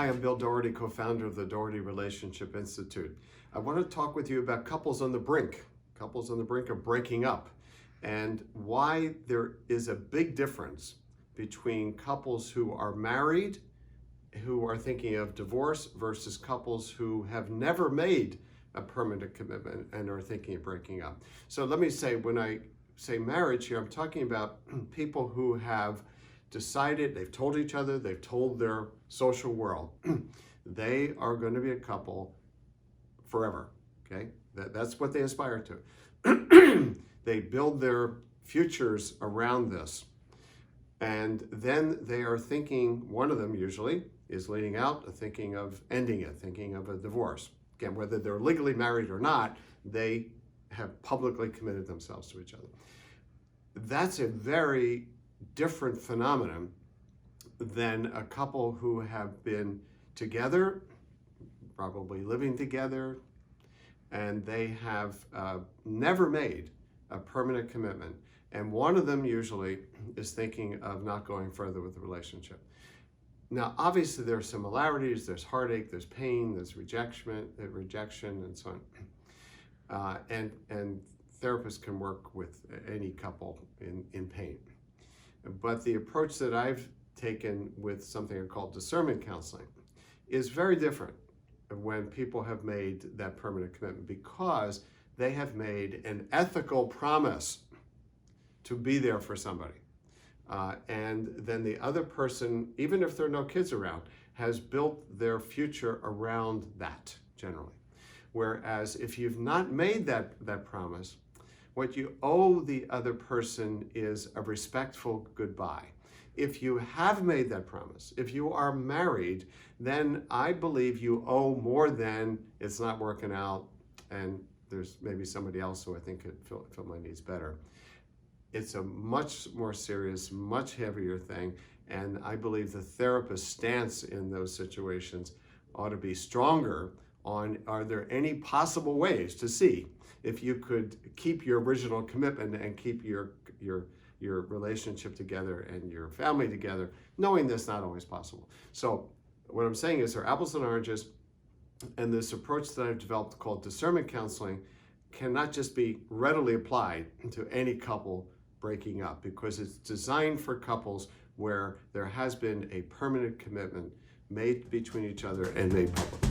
Hi, I'm Bill Doherty, co-founder of the Doherty Relationship Institute. I want to talk with you about couples on the brink of breaking up, and why there is a big difference between couples who are married, who are thinking of divorce, versus couples who have never made a permanent commitment and are thinking of breaking up. So let me say, when I say marriage here, I'm talking about people who have decided, they've told each other, they've told their social world, they are going to be a couple forever, okay? That's what they aspire to. They build their futures around this. And then they are thinking, one of them usually is leading out, thinking of ending it, thinking of a divorce. Again, whether they're legally married or not, they have publicly committed themselves to each other. That's a very different phenomenon than a couple who have been together, probably living together, and they have never made a permanent commitment. And one of them usually is thinking of not going further with the relationship. Now, obviously there are similarities, there's heartache, there's pain, there's rejection, and so on. And therapists can work with any couple in pain. But the approach that I've taken with something I call discernment counseling is very different when people have made that permanent commitment, because they have made an ethical promise to be there for somebody. And then the other person, even if there are no kids around, has built their future around that, generally. Whereas if you've not made that promise, what you owe the other person is a respectful goodbye. If you have made that promise, if you are married, then I believe you owe more than it's not working out and there's maybe somebody else who I think could fill my needs better. It's a much more serious, much heavier thing, and I believe the therapist's stance in those situations ought to be stronger on, are there any possible ways to see if you could keep your original commitment and keep your relationship together and your family together, knowing that's not always possible. So what I'm saying is, they're apples and oranges, and this approach that I've developed called discernment counseling cannot just be readily applied to any couple breaking up, because it's designed for couples where there has been a permanent commitment made between each other and made public.